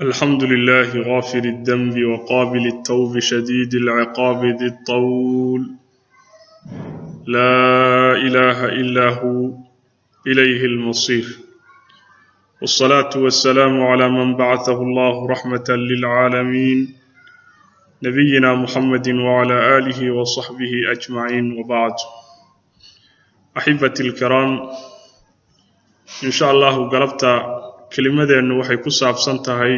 الحمد لله غافر الذنب وقابل التوب شديد العقاب ذي الطول لا إله إلا هو إليه المصير والصلاة والسلام على من بعثه الله رحمة للعالمين نبينا محمد وعلى آله وصحبه أجمعين وبعد أحبتي الكرام إن شاء الله قلبت كلمتين waxay ku saabsan tahay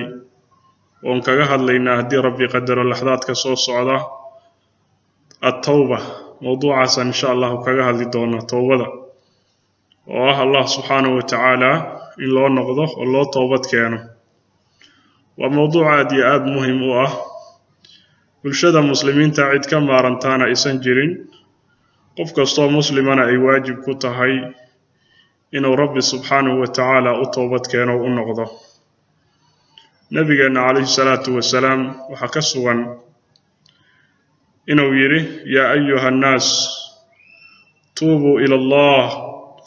oon kaga hadlaynaa hadii rabbi qadaro laxdaadka soo socda at-tawba mawduucaas insha Allah kaga hadli doona tawbada oo Allah subhanahu wa ta'ala in loo noqdo oo loo toobad keeno waa mawduuc aad muhiim u ah bulshada muslimiinta cid ka maarantaana aysan jirin qof kastoo muslimana ay waajib ku tahay inuu rabbi subhanahu wa ta'ala u toobad keeno u noqdo nabigeena alayhi salatu wasalaam waxa ka sugan inuu yiri ya ayuha an-nas tuubu ila Allah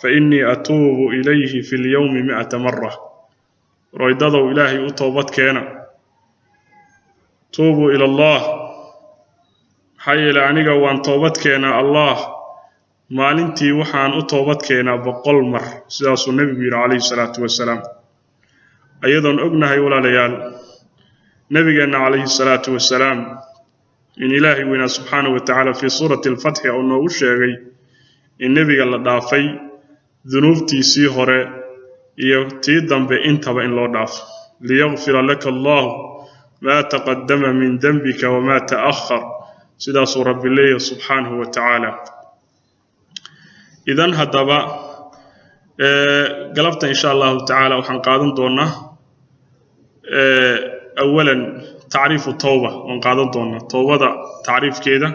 fa inni atuubu ilayhi fil yawmi 100 marra roydado ilaahi u toobad keena tuubu ila Allah hayla aniga waan toobad keena Allah maalintii waxaan u toobad keenaa 100 mar sidaas uu nabigu yiri alayhi salatu wasalaam ayadoon ognahay walaalayaal nabigeena alayhi salatu wasalaam in ilaahi wina subhanahu wa ta'ala fi surati al-fath oo noogu sheegay in nabiga la dhaafay dunuubtiisii hore iyo tii dambe intaba in loo dhaafo liyaghfira laka Allah ma taqaddama min dhanbika wa ma ta'akhkhar sidaas uu rabbi leeyahay subhanahu wa ta'ala idan hadaba galabta insha Allah ta'ala waxaan qaadan doonaa اولا تعريف التوبه ونقادن دونا توبada taariifkeeda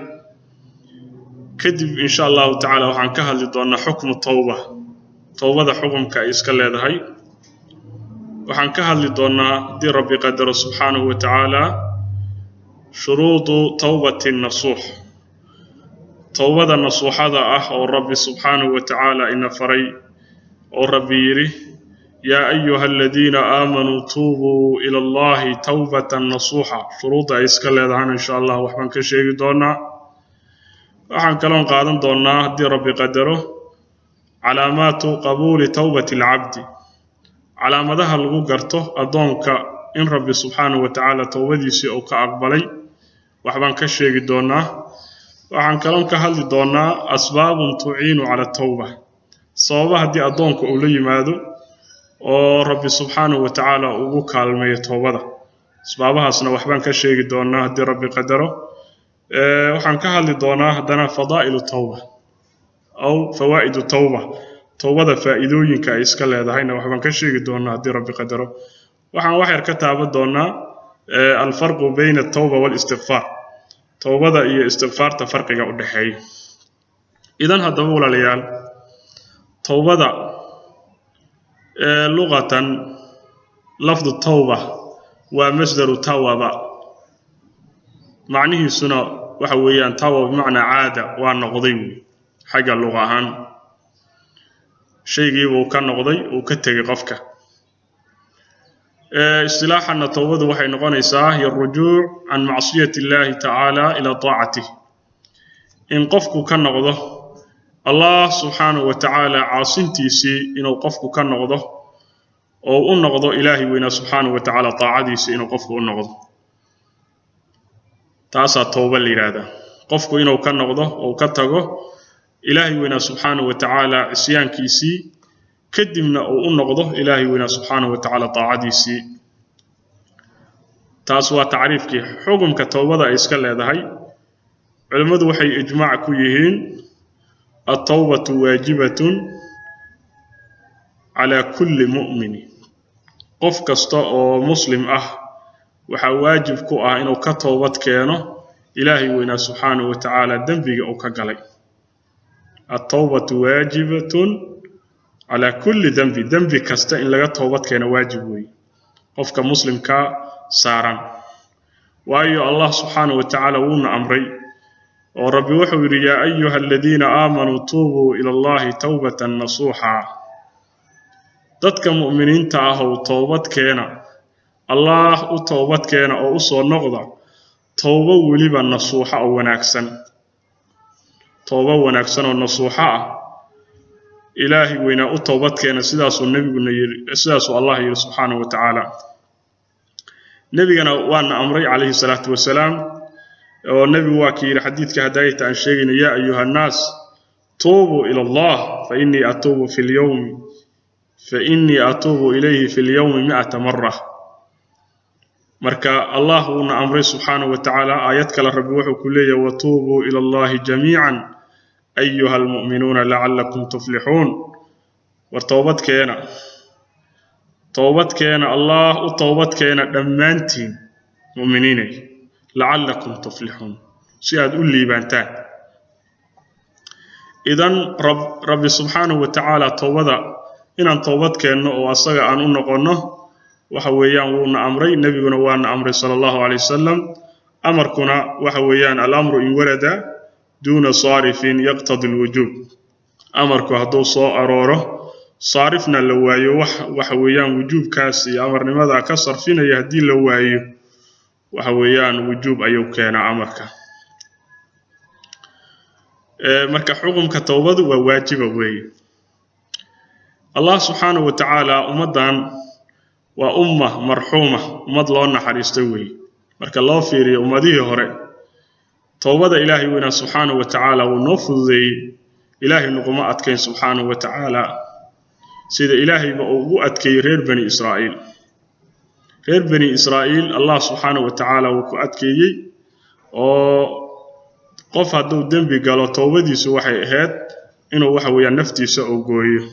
kadib insha Allah ta'ala waxaan ka hadli doonaa xukmu toobada xukunka ay iska leedahay waxaan ka hadli doonaa di rabbi qadaro subhanahu wa ta'ala shuruudu tawbati nasuh toobada nasuhada ah oo rabbi subhanahu wa ta'ala ina faray oo rabbi yiri يا أيها الذين آمنوا توبوا إلى الله توبة نصوحة شروط إسكال هذا إن شاء الله وحبا كشيء دونا وحن كلام قادم دونا دي ربي قدره علامات قبول توبة العبد على مدها الغوغرته أدونك إن ربي سبحانه وتعالى توبدي سيئوك أقبلي وحبا كشيء دونا وحن كلام كهل دونا أسباب تعين على التوبة صوابها دي أدونك أولي ماذا oo rabbi subhanahu wa ta'ala ugu kaalmeeyo toobada sababahasna waxbaan ka sheegi doonaa hadii rabbi qadaro waxaan ka hadli doonaa hadana fadaa'ilu tawba aw fawaa'idu tawba toobada faa'iidooyinka ay iska leedahayna waxbaan ka sheegi doonaa hadii rabbi qadaro waxaan wax yar ka taaban doonaa al-farqu bayna at-tawba wal istighfar toobada iyo istighfarta farqiga u dhaxeeyo idan hadaba walaalayaal toobada لغة لفظ التوبة ومصدر توبة معنيه سنة وحويا توبة بمعنى عادة ونقضي حاجة اللغة هان شيء وكان نقضي وكتغي قفك اصطلاحا التوبة وحي نقونيسا هي الرجوع عن معصية الله تعالى إلى طاعته إن قفك كان نقضه الله سبحانه وتعالى عاصنتيسي إنه قفك كان نقضه أو النقضه إلهي وإنه سبحانه وتعالى طاعديسي إنه قفك النقضه تاسع التوبة لإرادة قفك إنه كان نقضه أو كتغه إلهي وإنه سبحانه وتعالى إسيان كيسي كدمنا أو النقضه إلهي وإنه سبحانه وتعالى طاعديسي تاسوا تعريف كي حكم كتوبة إسكال هذا هاي علماء وحي إجماع كيهين التوبة واجبة على كل مؤمن قف كستا مسلم وحواجب كو إنه كتوبة كيانه إلهي وإنا سبحانه وتعالى دنبه أو كقلي التوبة واجبة على كل دنب كستا إن لغا توبة كيانه واجبوي قف كمسلم كسارا وأي الله سبحانه وتعالى ون أمري وربي وحور يا أيها الذين آمنوا توبوا إلى الله توبة نصوحا dadka mu'miniinta ah oo toobad keena الله توبت كان أو أصو نقضة توبة وليبا نصوحة أو وناكسن توبة وناكسن ونصوحة إلهي وإنا توبت كان سداس النبي سداس الله سبحانه وتعالى نبينا وأن أمري عليه الصلاة والسلام والنبي واكيل حديث كهداية عن شيء يا أيها الناس توبوا إلى الله فإني أتوب إليه في اليوم 100 مرة مركا الله أمري سبحانه وتعالى آياتك لرب وحو كلية وتوبوا إلى الله جميعا أيها المؤمنون لعلكم تفلحون وتوبت كينا الله وتوبت كينا دمانتين مؤمنين لعلكم تفلحون سياد أولي بانتان إذن رب سبحانه وتعالى توبت إن توبت كينا وأصغى أن نقونه وحويان ونا أمري نبينا وأن أمري صلى الله عليه وسلم أمركنا وحويان الأمر إن ورد دون صارف يقتضي الوجوب أمرك هدو صو أروره صارفنا لوايو وحويان وجوب كاسي أمر لماذا كسر فينا يهدي لوايو وحويان وجوب أيو كان أمرك مرك حكم كتوبة وواجب وي الله سبحانه وتعالى أمدان وأمة مرحومة مضلون حريستوي مرك الله فيري أمديه هري توبة إلهي ونا سبحانه وتعالى ونفذ إلهي نقماء أتكين سبحانه وتعالى سيد إلهي بأوغو أتكي غير بني إسرائيل الله سبحانه وتعالى وكو أتكي قف هدو الدنبي قالوا توبة دي سوحي إهاد إنه وحويا نفتي سأوغوي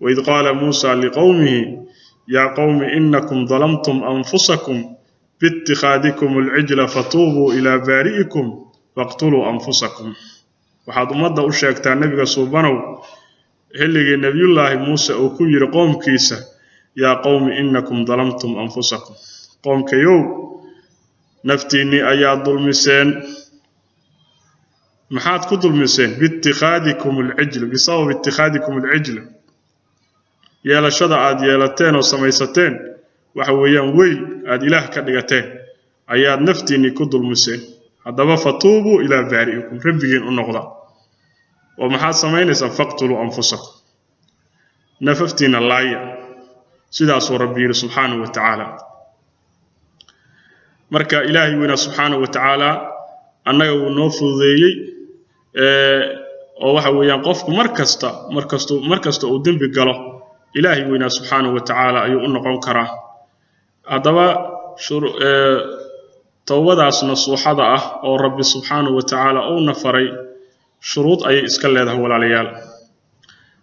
وإذ قال موسى لقومه يا قوم إنكم ظلمتم أنفسكم باتخاذكم العجل فتوبوا إلى بارئكم واقتلوا أنفسكم وحد مدى أشياء النبي صوبانو هلغي نبي الله موسى وكير قوم كيسا يا قوم إنكم ظلمتم أنفسكم قوم كيو نفتيني أياد ظلمسين محاد كظلمسين باتخاذكم العجل بسبب اتخاذكم العجل يا لشدع يالتين وسميستين وحويان ويل أد إله كدغتين أياد نفتيني كظلمسين هذا فتوبوا إلى بارئكم ربيين النقضة ومحاد سمينيسا فاقتلوا أنفسكم نففتين الله سيداس ربي سبحانه وتعالى مركا إلهي ونا سبحانه وتعالى أنه نوفذي وحويان قفك مركزته ودن بقاله إلهي ونا سبحانه وتعالى أيو النقون كراه هذا توبداس نصوحة أو رب سبحانه وتعالى أو نفري شروط أي إسكال هذا هو العليال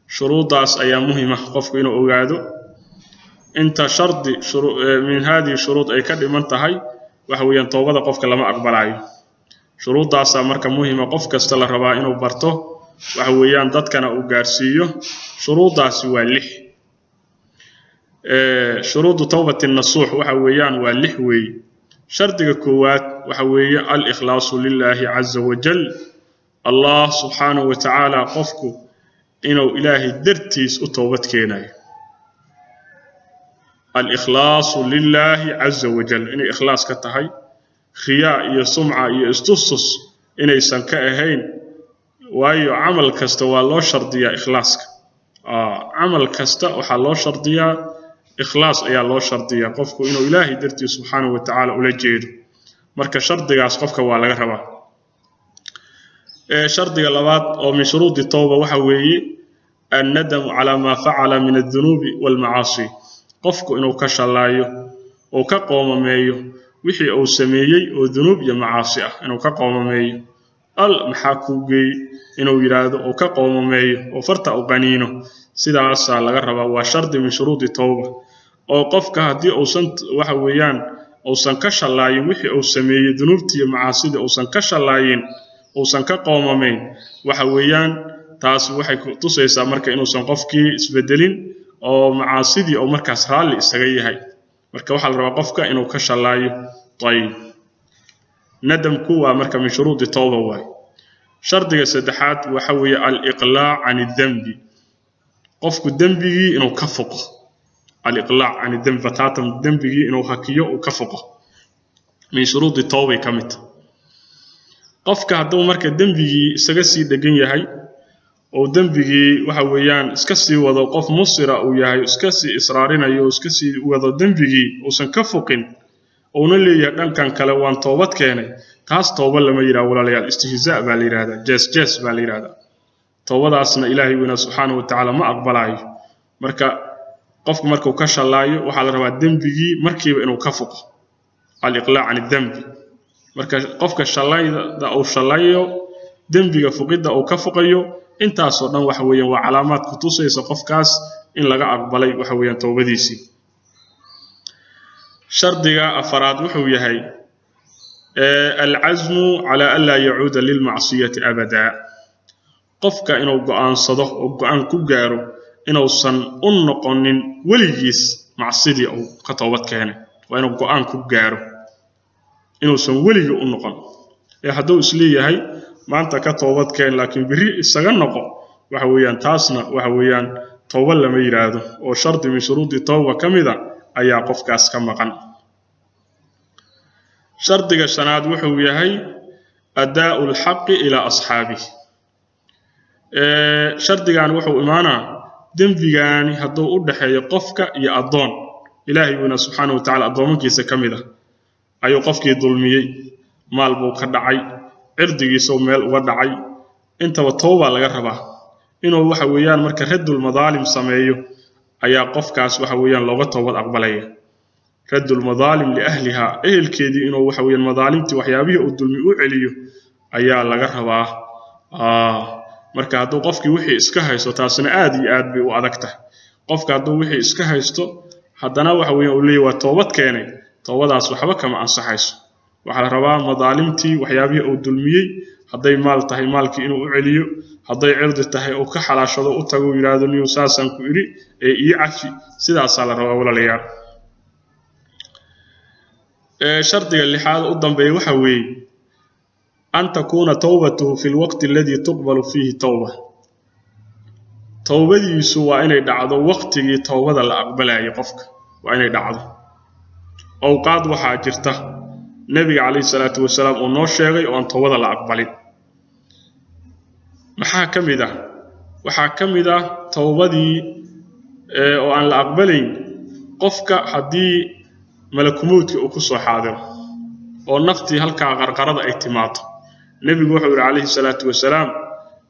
شروط داس أي مهمة قفك إنه أقعده أنت شرط من هذه الشروط أي كلمة انتهي وهو ينتوبد قفك لما أقبل عليه شروط داس مركة مهمة قفك استل الربا إنه برته وهو يندد كان أقارسيه شروط داس والله شروط توبة النصوح وهو واللحوي شرط كوات وهو الإخلاص لله عز وجل الله سبحانه وتعالى قفكو إنه إلهي درتيس أتوبت كيناي الإخلاص لله عز وجل إنه إخلاص كتهي خياء يسمع يستوسس إنه يسنكأهين وأي عمل كستوى الله شرطية إخلاصك عمل كستوى الله شرطية إخلاص أي الله شرطية قفكو إنه إلهي درتيس سبحانه وتعالى أولجيد مركا شرطية قفك وعلى غربا شرط اللبات أو من شروط التوبة وحوي الندم على ما فعل من الذنوب والمعاصي قفك إنه كشلايو أو كقوم مايو وحي أو سميي أو ذنوب يا معاصي إنه كقوم مايو المحاكوجي إنه يراد أو كقوم مايو أو فرت أو قنينه سيدا عصا لغربا وشرط من شروط التوبة أو قفك هدي أو سنت وحويان أو سنكشلايو وحي أو سميي ذنوبتي معاصي أو سنكشلايين uusan ka qoomamayn waxa weeyaan taas waxay ku tusaysaa marka inuusan qofkii isbedelin oo macaasidii oo markaas raali isaga yahay marka waxa la rabaa qofka inuu ka shalaayo tayib nadamku waa marka min shuruudi tawba waay shardiga saddexaad waxa weeye al-iqlaa' 'an ad-dambi qofku dambigi inuu ka foqo الإقلاع عن الذنب فتاتا ذنبه إنه هكيه وكفقه من شروط التوبة كمت قفك هدو مركا ذنبه سقسي دقن يهي أو ذنبه وحويان اسكسي وذو قف مصر أو يهي اسكسي إصرارنا يو اسكسي وذو ذنبه وسنكفقين أو نلي يقن كان كلوان توبت كيني تاس توبة لما يرى ولا ليال استهزاء بالإرادة جاس بالإرادة توبة أصنا إلهي ونا سبحانه وتعالى ما أقبلعي مركا قفك مركو كشلاي وحال روا ذنبه مركي إنه كفق الإقلاع عن الذنب مركا قفك الشلاي دا أو شلايو ذنبه فقد أو كفقيو انت صدنا وحويا وعلامات كتوسيس قفكاس إن لغا أقبلي وحويا توبديسي شرطها أفراد وحويهي العزم على ألا يعود للمعصية أبدا قفك إنه قعان صدق أو قعان كجارو إنه صن أنقن وليجيس معصية أو كتوبت كهنة وإنه قعان كجارو إنه صن وليج أنقن يحدو إسليه هاي ما أنت كتوبت كهن لكن بريء السجنقة وحويان تاسنا وحويان توبة لما يراده وشرط من شروط التوبة كمذا أي قفك أسكم قن شرط الشناد وحويهي أداء الحق إلى أصحابه شرط عن وحو إيمانا دنبيغاني هدو أدحي قفك يا أضون إلهي ونا سبحانه وتعالى أضومك يسكمده أي قفك ظلمي مال بو كدعي عرضي سو ميل ودعي انت وطوبة لغربه إنه وحويان مركا رد المظالم سميه أي قفكاس وحويان لغة توبة أقبلية رد المظالم لأهلها كيدي إنه وحويا المظالم وحيابيه الظلم وعليه أيها لغربه marka haduu qofkii wixii iska haysto taasina aad bay u adagtahay qofka haduu wixii iska haysto hadana waxa weeye uu leeyahay toobad keenay toobadaas waxba kama ansaxayso waxa la rabaa madaalimtii waxyaabihi uu dulmiyay haday maal tahay maalkii inuu u celiyo haday cirdi tahay oo ka xalaashado u tago yiraahdo niyo saasan ku iri ii cafi sidaas la rabaa walaalayaal shardiga lixaad u dambeeyay waxa weeye أن تكون توبته في الوقت الذي تقبل فيه توبة توبة يسوى وإن يدعض وقت توبة الأقبل يقفك وإن يدعض أوقات وحاجرته نبي عليه الصلاة والسلام أنه شيغي وأن توبة الأقبل محاكم ذا وحاكم ذا توبة وأن الأقبلين قفك حدي ملكموت أكسو حاضر ونفتي هلك غرقرة اعتماد نبي وحور عليه الصلاة والسلام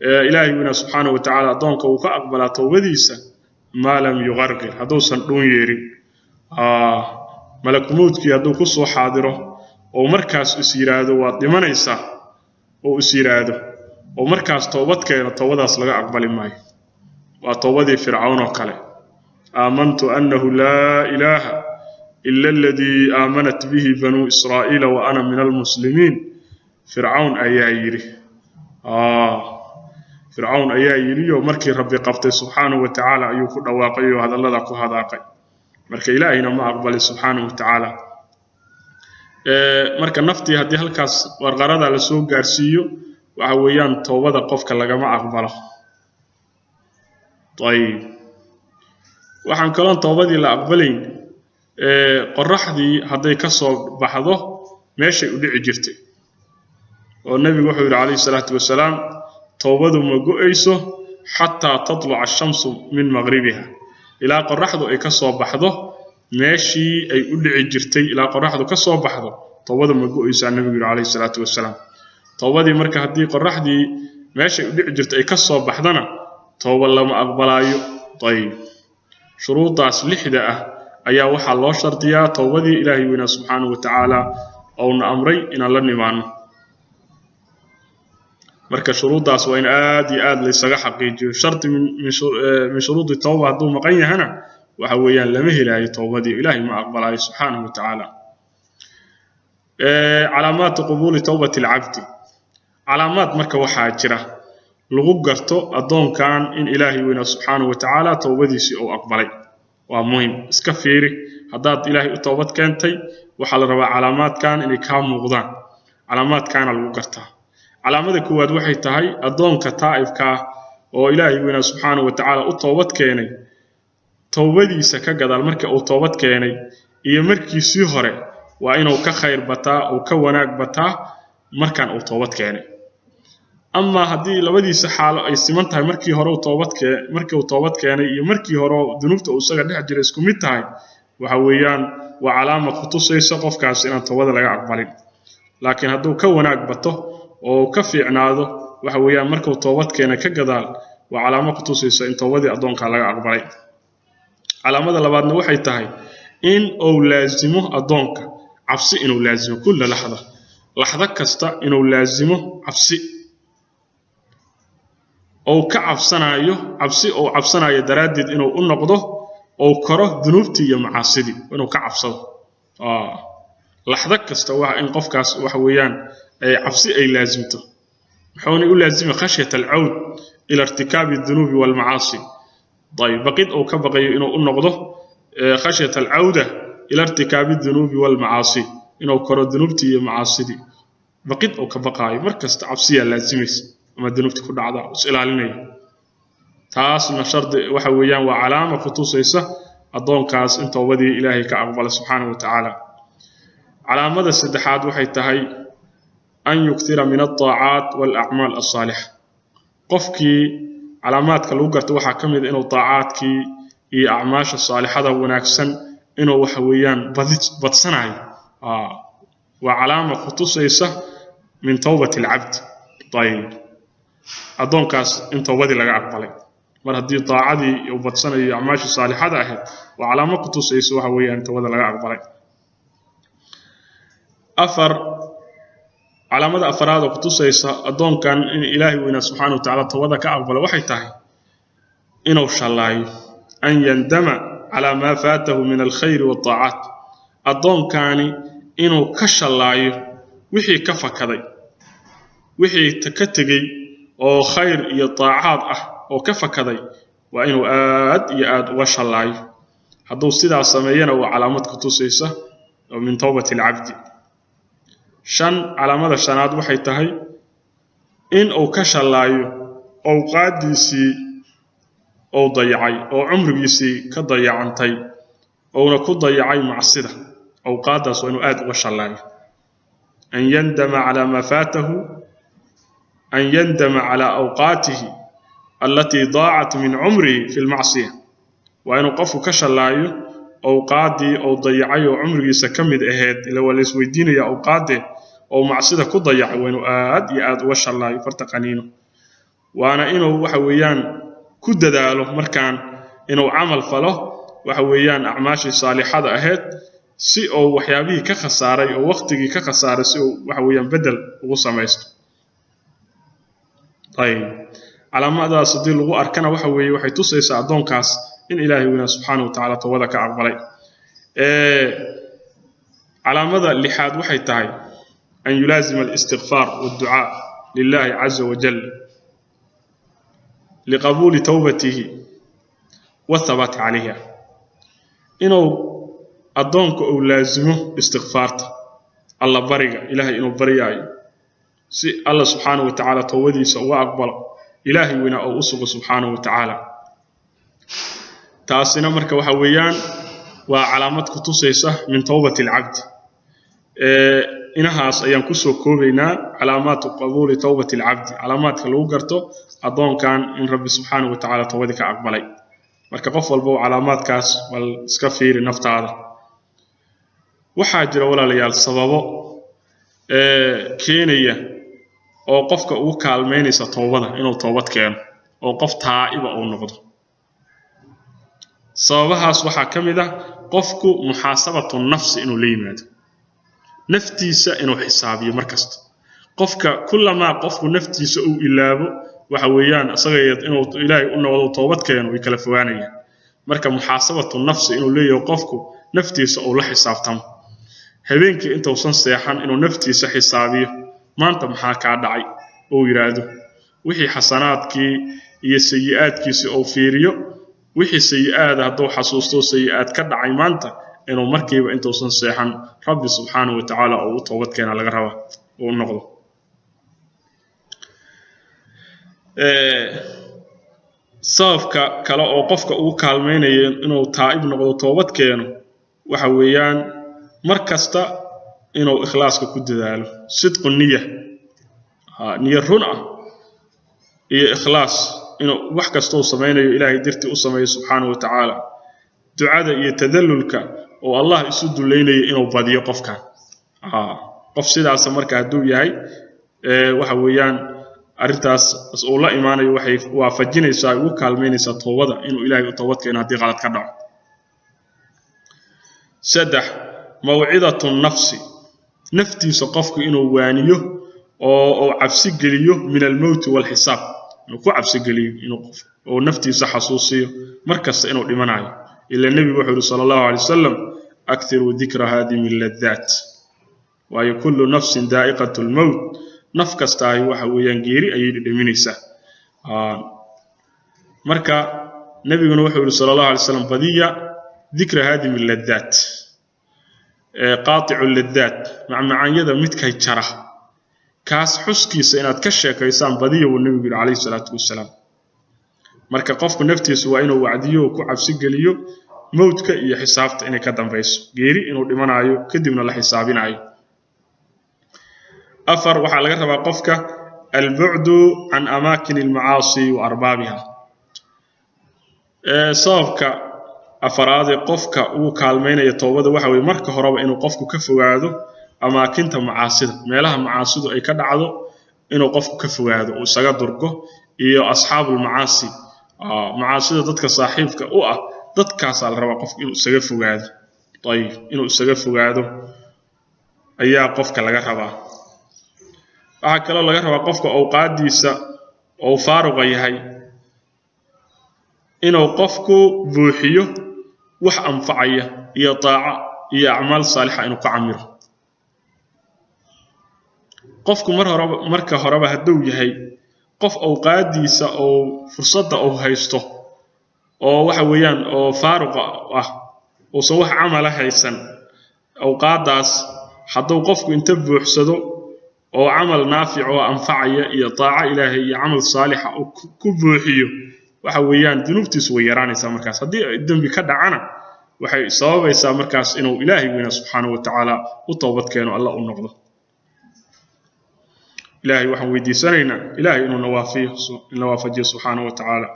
إلهي ونا سبحانه وتعالى دونك وكأقبل توبديسا ما لم يغرقر هدو صندون يري ملك موتك هدو كسو حاضره ومركز أسيراده وضمانيسا وأسيراده ومركز توبتك توبداس لغا أقبل ماي وتوبدي فرعون وكاله آمنت أنه لا إله إلا الذي آمنت به بنو إسرائيل وأنا من المسلمين فرعون أيايري فرعون أيايري ومركي ربي قبطي سبحانه وتعالى أيوكو دواقي وهذا الله ذاكو هذاقي مركي إلهينا ما أقبل سبحانه وتعالى مركي نفتي هدي هالكاس ورغرادة لسوق غارسيو وعويان توبة قفك لغا ما أقبله طيب وحن كلان توبة لا أقبلين qorraxdii haday ka soo baxdo meeshay u dhici jirtay oo nabigu wuxuu yiri kaleey salaatu wasalaam toobadu ma go'ayso hatta tatlu'a ash-shamsu min maghribiha ila qorraxdu ay ka soo baxdo meeshii ay u dhici jirtay ila qorraxdu ka soo baxdo toobadu ma go'ayso nabigu yiri kaleey salaatu wasalaam toobadii marka hadii qorraxdii meeshay u dhici jirtay ay ka soo baxdana tooba lama aqbalayo tayib shuruudaas lixda ah ayaa waxa loo shartiyaa toobadii Ilaahay weyna subhanahu wa ta'ala oo na amray in la nimaano marka shuruudaas waa in aad la isaga xaqiijiyo sharti min shuruudi tawba haduu maqan yahana waxa weeyaan lama helaayo toobadii Ilaahay ma aqbalayo subhanahu wa ta'ala علامات قبول توبة العبد علامات marka waxa jira lagu garto adoonkan in Ilaahay weyna subhanahu wa ta'ala toobadiisi oo aqbalay waa muhiim iska fiiri hadaad Ilaahay u toobad keentay waxa la rabaa calaamaadkan inay ka muuqdaan calaamaadkan lagu gartaa calaamada koowaad waxay tahay adoonka taa'ibka oo Ilaahay weyna subhanahu wa ta'ala u toobad keenay توبديسا كغدال marka uu toobad keenay iyo markiisii hore waa inuu ka khayr bataa oo ka wanaag bataa markan uu toobad keenay amma hadii labadiisa xaalo ay siman tahay markii hore uu toobad keenay iyo markii hore dunuubta uu isaga dhex jiray isku mid tahay waxa weeyaan waa calaamad ku tusaysa qofkaas inaan toobada laga aqbalin laakiin haduu ka wanaag bato oo ka fiicnaado waxa weeyaan markuu toobad keenay ka gadaal waa calaamad ku tusaysa in toobadii adoonka laga aqbalay calaamada labaadna waxay tahay in uu laazimo adoonka cabsi inuu laazimo kull lahda kasta inuu laazimo cabsi oo ka cabsanayo daraadid inuu u noqdo oo koro dunuubtii iyo macaasidi inuu ka cabsado lahda kasta waa in qofkaas wax weeyaan ay cabsi ay laazimto wuxuuna u laazimo khashyat al-aud ila irtikaab ad-dunub wal macaasi طيب بقيت أو كبقي إنه النقضه خشية العودة إلى ارتكاب الذنوب والمعاصي إنه كره الذنوب تي معاصي دي بقيت أو كبقاي مركز تعبسية لازميس أما الذنوب تكون عضاء وسئل علينا تاس نشرد وحويان وعلامة خطوصيسة الضون كاس انت وبدي إلهي كأقبل سبحانه وتعالى علامة السدحات وحيتهي أن يكثر من الطاعات والأعمال الصالحة قفكي علامات لو قرت waxa kamid inuu taacadki iyo acmaasha saalixada wanaagsan inuu wax weeyaan badsanayo wa calaama khutusaysa min tawbati al-abd tayib adoonkaas in tawbadi laga aqbalay mar hadii taacadi uu badsanayo acmaasha saalixada ahayd wa calaama khutusaysa waxa weeyaan tawbada laga aqbalay afar علامة أفراد وقتصيصة أدون كان إن إلهي وإنا سبحانه وتعالى توضى كأقبل وحيته إنه شالله أن يندم على ما فاته من الخير والطاعات أدون كان إنه كشالله وحي كفا كذي وحي تكتغي أو خير يطاعات أو كفا كذي وإنه يآد وشالله هذا سيدة سمينا وعلامة قتصيصة من توبة العبد شن علامة الشناد waxay tahay in uu ka shalaayo awqaadiisi oo dayacay oo umrigiisi ka dayacantay oo ku dayacay macsida awqaadaas inuu aad uga shalaayo an yandama ala ma fatahu an yandama ala awqatihi allati da'at min umrihi fi al-ma'siyah wa inuu qofu ka shalaayo awqaadi oo dayacay oo umrigiisa kamid ahayd ila wala isweydiinaya awqaade oo macsida ku dayacay inuu aad iyo aad uga shalaayo fartaqaniino waana inuu waxa weeyaan ku dadaalo markaan inuu amal falo waxa weeyaan acmaashi saalixada ahayd si oo waxyaabihii ka khasaaray oo waqtigii ka khasaaray si oo waxa weeyaan bedel ugu sameeysto طيب calaamadaas hadii lagu arkana waxa weeye waxay tusaysaa adoonkaas in Ilaahay wina subhanahu wa ta'ala tawada ka aqbalay calaamada lixaad waxay tahay an yulazima al-istighfar wad-du'a lillahi azza wa jalla liqabul tawbatihi wa thabat 'alayha inuu adoonku uu laazimo istighfarta Allah bariga Ilaahay inuu bariyayo si Allah subhanahu wa ta'ala tawadiisa uu aqbalo Ilaahay wina oo usugo subhanahu wa ta'ala taasina marka waxa weeyaan waa calaamad ku tusaysa min tawbati al-'abd inahaas ayaan ku soo koobaynaa calaamatu qabuuli tawbati al-'abd calaamaadka lagu garto adoonkan in Rabbi subhanahu wa ta'ala tawadi ka aqbalay marka qof walba calaamaadkaas wal iska fiiri naftaada waxa jira walaalayaal sababo keenaya oo qofka uu kaalmeynaysa tawbada inuu tawbad keeno oo qof taa'iba uu noqdo sababahaas waxa kamid ah qofku muhaasabatu nafsi inuu leeyahay naftiisa inuu xisaabiyo markasta qofka kullama qofku naftiisa uu ilaabo waxa weeyaan asaga inuu Ilaahay u noqdo tawbad keeno way kala fogaanayaan marka muhaasabatu nafsi inuu leeyahay qofku naftiisa uu la xisaabtamo habeenkii inta uu san seexan inuu naftiisa xisaabiyo maanta maxaa ka dhacay oo yiraahdo wixii xasanaadkii iyo sayi'aadkiisa oo fiiriyo wixii sayi'aad haduu xasuusto sayi'aad ka dhacay maanta inuu markiiba inta uu san seexan Rabbi subhanahu wa ta'ala oo tawbad keena laga raba oo noqdo sababka kale oo qofka uu kaalmeynaya inuu taa'ib noqdo toobad keeno waxa weeyaan markasta inuu ikhlaaska ku dadaalo sidqu niyya niyya run ah iyo ikhlaas inuu wax kasta uu sameeyo ilaahay dirtii u sameeyo subhanahu wa ta'ala ducada iyo tadallulka oo Allah isu duleynay inuu badiyo qofka qof sidaas marka haduu yahay waxa weeyaan arintaas oo la iimaanayo waxay waafajinaysaa ugu kaalmeynaysaa toobada inuu ilaahay u toobad keeno hadii qalad ka dhaco saddex mawcidatu nafsi naftiisa qofku inuu waaniyo oo cabsi geliyo min al-maut wal hisab inuu ku cabsi geliyo inuu qof oo naftiisa xasuusiyo markasta inuu dhimanayo ila nabi wuxuu sallallahu alayhi wasallam akthiru dhikra hadim al-ladhat wa kullu nafsin da'iqatu al-maut naf kasta ay waxa weeyaan geeri ayay dhiminaysaa marka nabiguna wuxuu sallallahu alayhi wasallam badiya dhikra hadim al-ladhat qati'u al-ladhat macmaanyada midkay jara kaas xuskiisa inaad ka sheekaysaan badiyo uu nabiga alayhi salatu wasalaam marka qofku naftiisa waa inuu wacdiyo ku cabsi geliyo mawdka iyo xisaabta inay ka dambayso geeri inuu dhimanayo kadibna la xisaabinayo afar waxa laga rabaa qofka al-bu'du an amakin al-ma'asi wa arbabiha sababka afaraad qofka uu kaalmeynaya toobada waxa weey marka horeba inuu qofku ka fogaado amaakinta macaasida meelaha macaasidu ay ka dhacdo inuu qofku ka fogaado oo isaga durgo iyo asxaabul macaasi macaasida dadka saaxiibka u ah dadkaas la rabaa qofku inuu isaga fogaado tayib inuu isaga fogaado ayaa qofka laga rabaa waxa kale laga rabaa qofka awqaadiisa oo faaruq yahay inuu qofku buuxiyo wax anfacaya iyo taaca iyo acmaal saalixa inuu ka camiro qofku marka horeba haduu yahay qof awqaadiisa oo fursada oo haysto oo waxa weeyaan oo faaruq ah oo soo wax amal haysan awqaadaas haduu qofku inta buuxsado oo amal naafic oo anfacaya iyo taaca ilaahay iyo amal saalix oo ku buuxiyo waxa weeyaan dunuubtiisu way yaraanaysaa markaas hadii dambi ka dhacana waxay sababaysaa markaas inuu ilaahay weena subhanahu wa ta'ala u toobad keeno Allah u noqdo ilaahay waxaan weydiisanaynaa ilaahay inuu nawaafajiyo subhanahu wa ta'ala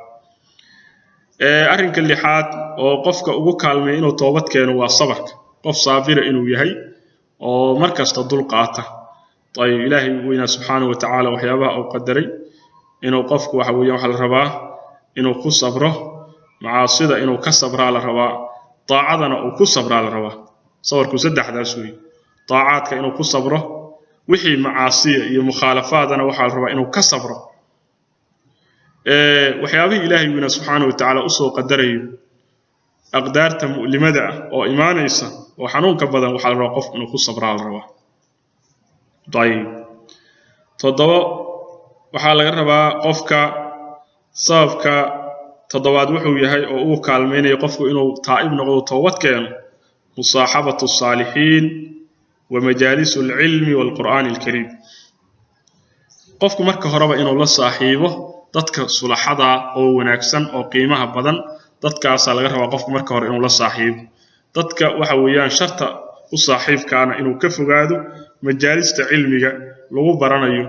arrinka lixaad oo qofka ugu kaalmeeyo inuu toobad keeno waa sabarka qof saabir inuu yahay oo markasta dul qaata طيب إلهي وينا سبحانه وتعالى وحيابها أو قدري إنه قفك وحويا وحل رباه إنه كصبره معاصدة إنه كصبر على رباه طاعتنا أو كصبر على رباه صور كسد حدا سوي طاعاتك إنه كصبره وحي معاصية مخالفاتنا وحل رباه إنه كصبره وحيابه إلهي وينا سبحانه وتعالى أصو قدري أقدارته لمدى أو إيمان إيسا وحنون كبدا وحل رباه قفك إنه كصبر على رباه طيب تضوا waxaa laga rabaa qofka sababka toddobaad wuxuu yahay oo uu kaalmeynayo qofku inuu taa'ib noqdo toobad keeno musaahabatu saalihiin wa majalisul ilmi wal qur'aanil kariim qofku marka horeba inuu la saaxiibo dadka sulaxada oo wanaagsan oo qiimaha badan dadkaas laga rabaa qofku marka hore inuu la saaxiibo dadka waxa weeyaan sharta u saaxiibkaana inuu ka fogaado majaalista cilmiga lagu baranayo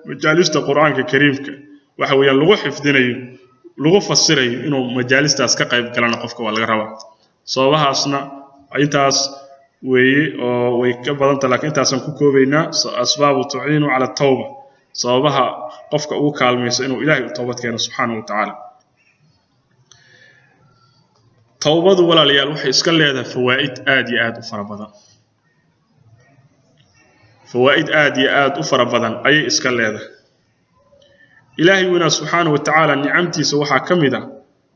majaalista quraanka kariimka waxa weeyaan lagu xifdinayo lagu fasirayo inuu majaalistaas ka qayb galana qofka waa laga rabaa sababahaasna intaas way ka badanta laakiin intaasan ku koobaynaa asbaabu tu'inu ala tawba sababaha qofka uu kaalmayso inuu ilaahay u toobad keeno subhanahu wa ta'ala tawbadu walaalayaal waxay iska leedahay fawaa'id aad iyo aad u fara badan فوائد آد أفر بدن أي إسكالله إلهي ونا سبحانه وتعالى نعمتي سوحا كمدا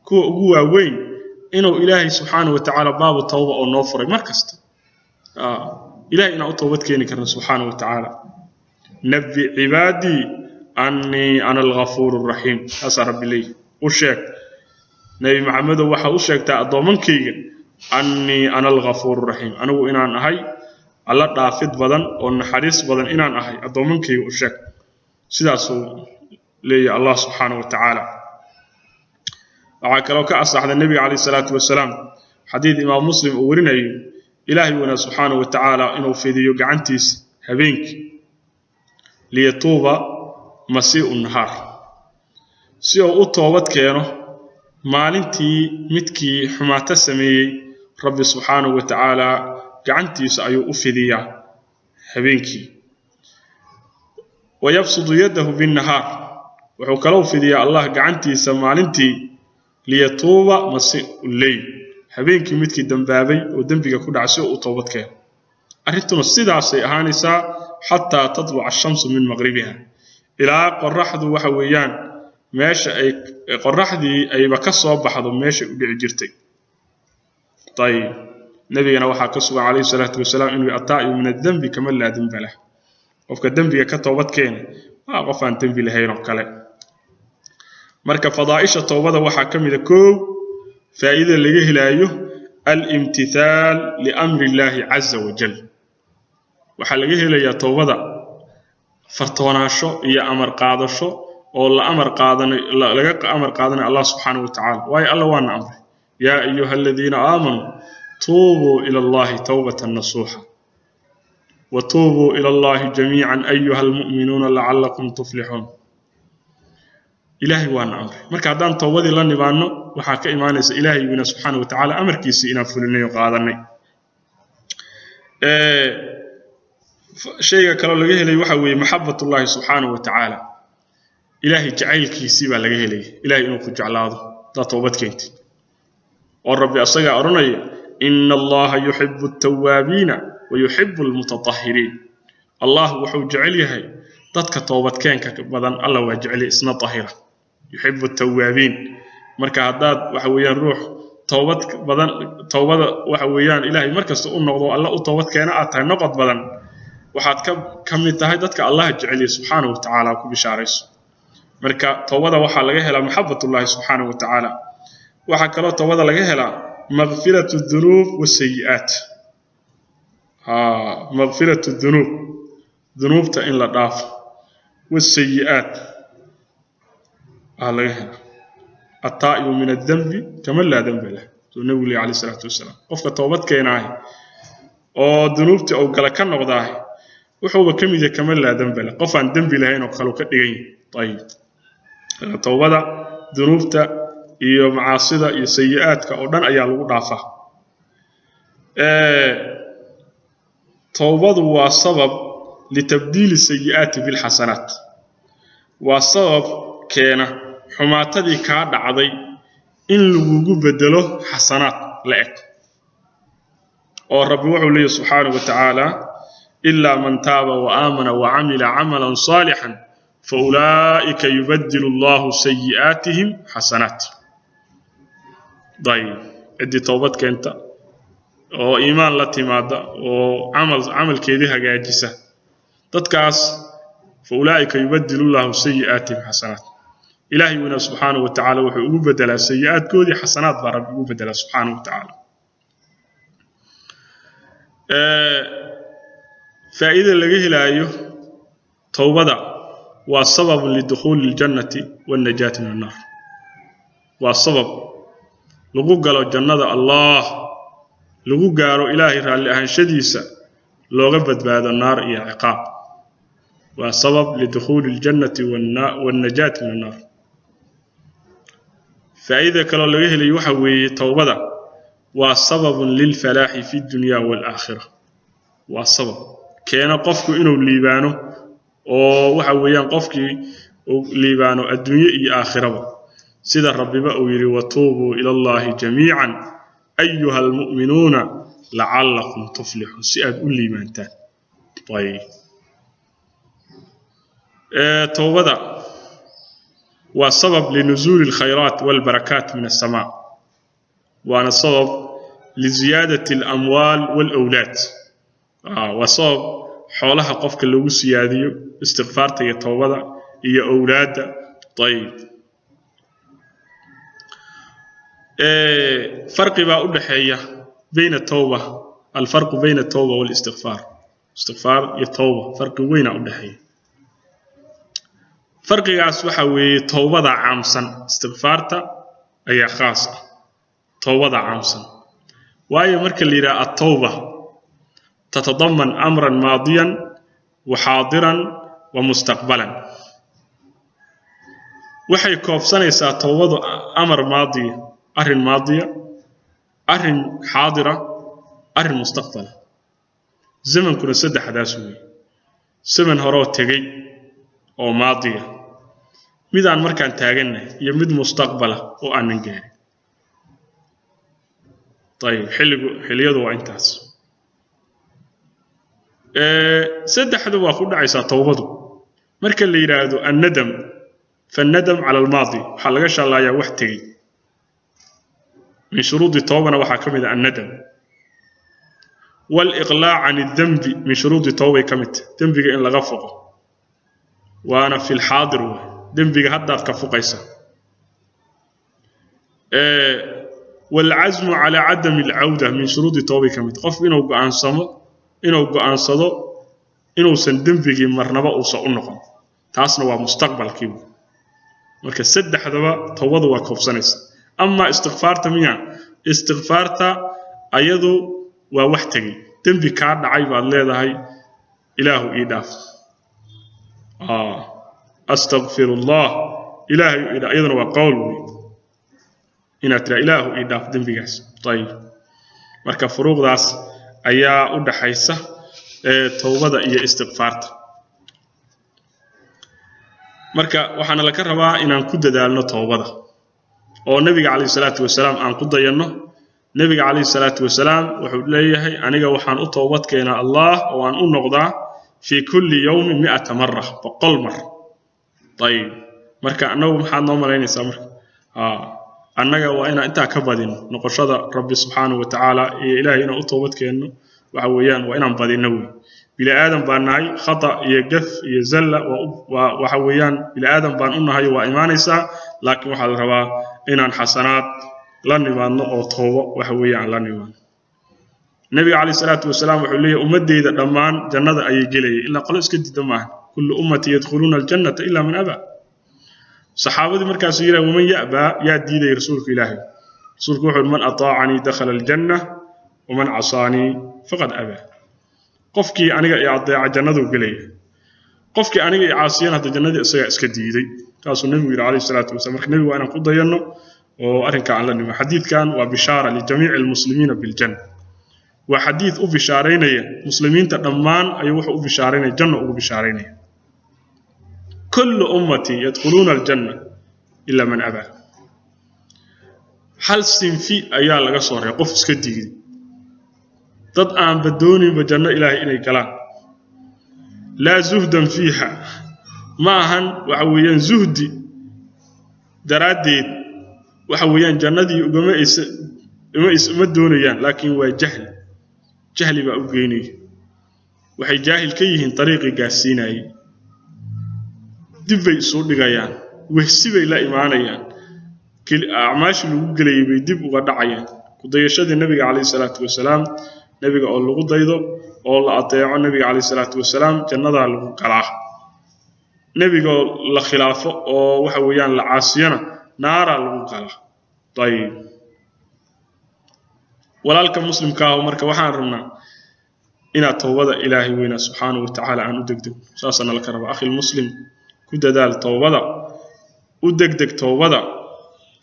كو أقوى وين إنه إلهي سبحانه وتعالى باب التوبة أو نوفر مركزت إلهي إنا أطوبت كيني كرنا سبحانه وتعالى نبي عبادي أني أنا الغفور الرحيم أسأل ربي لي أشيك نبي محمد وحا أشيك تأضو من كيغن أني أنا الغفور الرحيم أنا وإنا نهي الله دافد بدن oo naxariis badan inaan ahay adoomankay u sheeg sidaas oo leeyahay Allah subhanahu wa ta'ala وعكلو كأصحى النبي عليه الصلاة والسلام حديث إمام مسلم أورنا إلهي ونا سبحانه وتعالى إنه في ذي يقعنتيس هبينك ليتوب مسيء النهار سيو أطوبت كينو مالنتي متكي حماة سمي رب سبحانه وتعالى قعنتيس أيو أفذيا هبينك ويبسط يده بالنهار وحكلو فذيا الله قعنتيس مالنتي ليتوب مسيء الليل هبينك متكي دنبابي ودنبك كود عسيء أطوبت كينو أريدتنا السيدة هانسا حتى تطلع الشمس من مغربها إلى قرحض وحويان ماشي أي قرحدي أي بكسر بحض ماشي وبيعجرتي طيب نبينا وحى كسر عليه الصلاة والسلام إنه الطائب من الذنب كما لا ذنب له وفك الذنب كتوبت كين غفان ذنب لهين وكله مركب فضائش التوبة وحى كم ذكو فإذا اللي جه لايه الامتثال لأمر الله عز وجل وحلقه لي توبة فرطوناشو يا أمر قادشو والله أمر قادني لقى أمر قادني الله سبحانه وتعالى واي الله وانا أمر يا أيها الذين آمنوا توبوا إلى الله توبة نصوحا وتوبوا إلى الله جميعا أيها المؤمنون لعلكم تفلحون إلهي وانا أمر مركا دان توبة الله نبانو وحاك إيمانيس إلهي بنا سبحانه وتعالى أمر كيسي إنا فلني وقادني شيء كلا لقيه لي وحوي محبة الله سبحانه وتعالى إلهي جعل كيسي لقيه لي إلهي إنك جعل هذا توبت كنت والرب أصيغ أرني إن الله يحب التوابين ويحب المتطهرين الله وحو جعلها تدك توبت كنك بدن الله وجعل اسمه طاهرة يحب التوابين مركا هداد وحويان روح توبت بدن توبت وحويان إلهي مركز تقول نقضوا الله توبت كينا أتها نقض بدن waxaad ka mid tahay dadka Allah jecel subhanahu wa ta'ala ku bishaarayso marka tawbada waxa laga helaa maxabbatullahi subhanahu wa ta'ala waxa kale tawbada laga helaa maghfiratu dhunub wa sayiat maghfiratu dhunub dhunubta in la dhaafo wa sayiat laga helaa at-ta'ibu min ad-dhanbi kama la dhanba lahu nabi alayhi salatu wassalam qofka tawbad keenay oo dhunubta oo kala ka noqday وحوبة كم إذا كمل لا ذنب له قفا ذنب لهين وقالوا كدغين طيب توبة ذنوبته iyo macaasida iyo sayi'aadka oo dhan ayaa lagu dhaafaa toobadu waa sabab litabdiil sayi'aati bil hasanat waa sabab keena xumaatadii ka dhacday in lagu bedelo hasanat la'eg oo rabbi wuxuu leeyahay subhanahu wa ta'ala إلا من تاب وآمن وعمل عملا صالحا فأولئك يبدل الله سيئاتهم حسنات طيب ادي توبتك انت او ايمان لا تيمادا او عمل كيدها جاجسه ددكاس فأولئك يبدل الله سيئاتهم حسنات إلهي ونا سبحانه وتعالى وحو ugu bedela سيئات كودي حسنات با رب ugu bedela سبحانه وتعالى فإذا لقيه لايه توبة والسبب لدخول الجنة والنجاة من النار والسبب لقو قالوا الجنة الله لقو قالوا إلهي رالي أهن شديسة لو غبت بعد النار إيا عقاب والسبب لدخول الجنة والنجاة من النار فإذا قالوا لقيه ليوحوي توبة والسبب للفلاح في الدنيا والآخرة والسبب كان قفك إنه ليبانه أو وحويان قفك ليبانه الدنيا إي آخرة سيد الرب بأويري وتوبوا إلى الله جميعا أيها المؤمنون لعلكم تفلحوا سيد ليبانتان طيب توبة والسبب لنزول الخيرات والبركات من السماء وأنا السبب لزيادة الأموال والأولاد وصاب حولها قفك اللي سياديو استغفارته يا توبة هي أولاده طيب فرق بقى أدحية بين التوبة الفرق بين التوبة والاستغفار استغفار يا توبة فرق وين أدحية فرق يعسوحة وتوبة عامسا استغفارته أي خاصة توبة عامسا وأي مركز اللي يرى التوبة تتضمن أمرا ماضيا وحاضرا ومستقبلا وحي كوفسانيسا توبة أمر ماضي أرن ماضية أرن حاضرة أرن مستقبلا زمن كنا سد حداثوي زمن هراو تغي أو ماضية ميدان مركان تاغن يمد مستقبلا أو أنن جاري طيب حليادو وانتاس سدحدو waa ku dhacaysa toobadu marka la yiraahdo annadam فالندم على الماضي waxa laga shaqeeyaa wax tagay min shuruudi toobana waxa kamid ah annadam wal iqlaa' an adh-dhanbi min shuruudi tooba kamid dambiga in laga foqo waana fil haadir dambiga hadda ka foqaysa wal 'azmu 'ala 'adami al-'awda min shuruudi tooba kamid qof inuu go'aansado inuusan dambigii marnaba uusan u noqon taasna waa mustaqbalkii marka saddexdaba tawbadu waa koobsanaysa amma istighfaarta miya istighfaarta ayadu waa wax tagay dambi ka dhacay baad leedahay ilaahu ii dhaaf astaghfirullah ilaahu ii dhaaf ayaduna waa qowl ina tira ilaahu ii dhaaf dambigaas tayib marka furuuqdaas ayaa u dhaxaysa tawbada iyo istighfaarta marka waxaana la ka rabaa inaan ku dadaalno tawbada oo nabiga kaleey salaatu wasalaam aan ku dayano nabiga kaleey salaatu wasalaam wuxuu leeyahay aniga waxaan u tawbad keenaa Allah oo aan u noqdaa fi kulli yawm 100 marra boqol mar tayib marka anagu maxaa noo malaynaysaa marka annaga waa inaan inta ka badin noqoshada rabbi subhanahu wa ta'ala iyo ilaahay inaan u tawbad keeno waxa weeyaan waa inaan badino bila aadan baan nahay khata iyo gaf iyo zalla waxa weeyaan bila aadan baan u nahay waa iimaanaysa laakiin waxa la rabaa inaan xasanaad la nimaadno oo toobo waxa weeyaan la nimaadno nabiga kaleey salaatu wasalaam wuxuu leeyahay ummadeyda dhamaan jannada ay gelayeen illa qolo iska diidan kullu ummati yadkhuluna aljannata illa man aba saxaabadii markaas yiraahdo man yaba yaa diiday rasuulka ilaahay rasuulku wuxuu man ataa'ani dakhala aljanna ومن عصاني فقد أبى قفكي أنا يعطي جنة وقليه قفكي أنا يعاصيان هذا جنة إسكديدي كاسو النبي عليه الصلاة والسلام النبي وأنا قد ينو وأرنك على النبي حديث كان وبشارة لجميع المسلمين بالجنة وحديث أبشارين مسلمين تدمان أيوه أبشارين الجنة أبشارين كل أمتي يدخلون الجنة إلا من أبى هل سنفي أيال لقصور يقف إسكديدي dad aan badoonin janno ilaahay inay galaan la zuhdan fiha ma ahan waxa weeyaan zuhdi daraadeed waxa weeyaan jannadii uma doonayaan laakiin waa jahli baa u geynay waxay jaahil ka yihiin dariiqi gaarsiinay dib bay soo dhigayaan wehsi bay la iimaanayaan acmaash lagu galay bay dib uga dhacayaan ku dayashadii nabiga kaleey salaatu wasalaam nabiga oo lagu daydo oo la adeeco nabiga kaleey salaatu wasalaam jannada lagu galaa nabiga la khilaafo oo waxa weeyaan la caasiyana naara lagu galaa tayib walaalka muslimka ah marka waxaan rabnaa ina tawbada ilaahi weyna subhanahu wa ta'ala aan u degdeg saasana la karaba akhi muslim ku dadaal tawbada u degdeg tawbada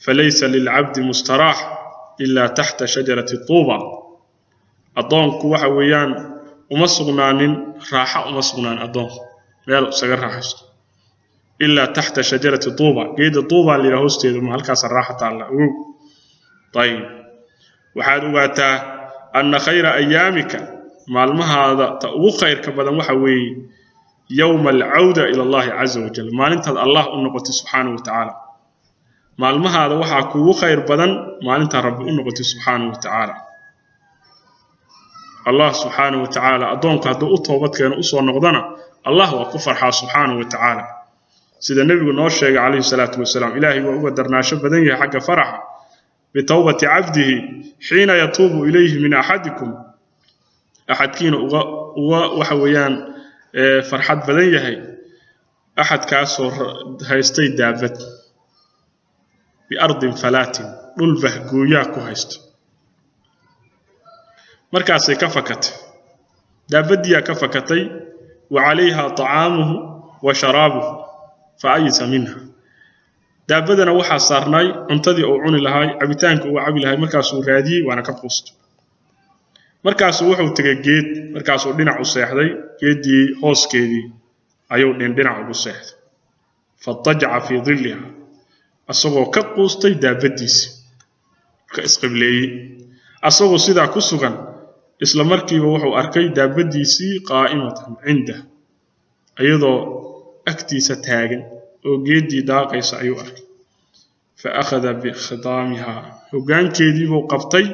falaysa lil 'abdi mustarah illa tahta shajarati tuba adoonku waxa weeyaan uma sugnaanin raaxa uma sugnaan adoon meel isaga raaxaysto illa tahta shajarati tuba geed tuba li hoosteeda ma halkaas raaxa taala tayib waxaad ogaataa anna khayra ayyamika maalmahaada ta ugu khayrka badan waxa weey yawm al-'awda ila Allah azza wa jalla maalintaad Allah u noqotay subhanahu wa ta'ala maalmahaada waxa kuugu khayr badan maalinta rabbi u noqotay subhanahu wa ta'ala الله سبحانه وتعالى أدونك هذا أطوبت كان أسوى نقضنا الله وكفرها سبحانه وتعالى سيد النبي نوشيق عليه الصلاة والسلام إلهي وقدرنا شبدني حق فرح بتوبة عبده حين يتوب إليه من أحدكم أحد كين وحويان فرحات بدنيه أحد كاسور هايستي دابت بأرض فلات دلبه قوياك هيست مركاسي كفكت دابديا كفكتي وعليها طعامه وشرابه فأيس منها دابدنا وحا صارناي انتدي او عوني لهاي عبيتانك او عبي لهاي مركاسو رادي وانا كبوست markaasuu wuxuu tagay geed markaasuu dhinac u seexday geedii hooskeedii ayuu dhinac ugu seexday fatajaca fi dhillaha asagoo ka quustay daabadiisi ka isqibleeyay asagoo sidaa ku sugan isla markiiba wuxuu arkay daabadiisi qaa'imatan cinda ayadoo agtiisa taagan oo geedii daaqaysa ayuu arkay fa akhadha bi khidamiha hogaankeedii buu qabtay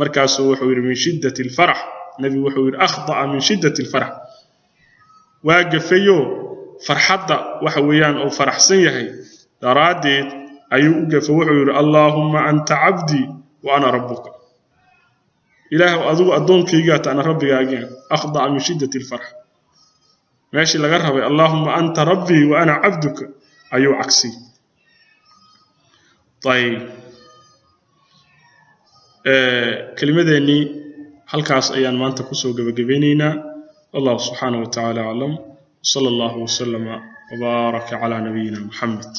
markaasuu wuxuu yiri min shiddati alfarah nabi wuxuu yiri akhta min shiddati alfarah waaqafayo farxadda waxa weeyaan oo faraxsan yahay daraadeed ayuu u gafay wuxuu yiri allahumma anta abdi wa ana rabbuka ilaahu adigu adoonkayga ta ana rabbigaaga akhta min shiddati alfarah ماشي laga rabay allahumma anta rabbi wa ana abduka ayuu aksi طيب كلمتني halkaas ayaan maanta ku soo gabagabeynayna Allah subhanahu wa ta'ala alam sallallahu wa sallama wa baraka ala nabiyyina Muhammad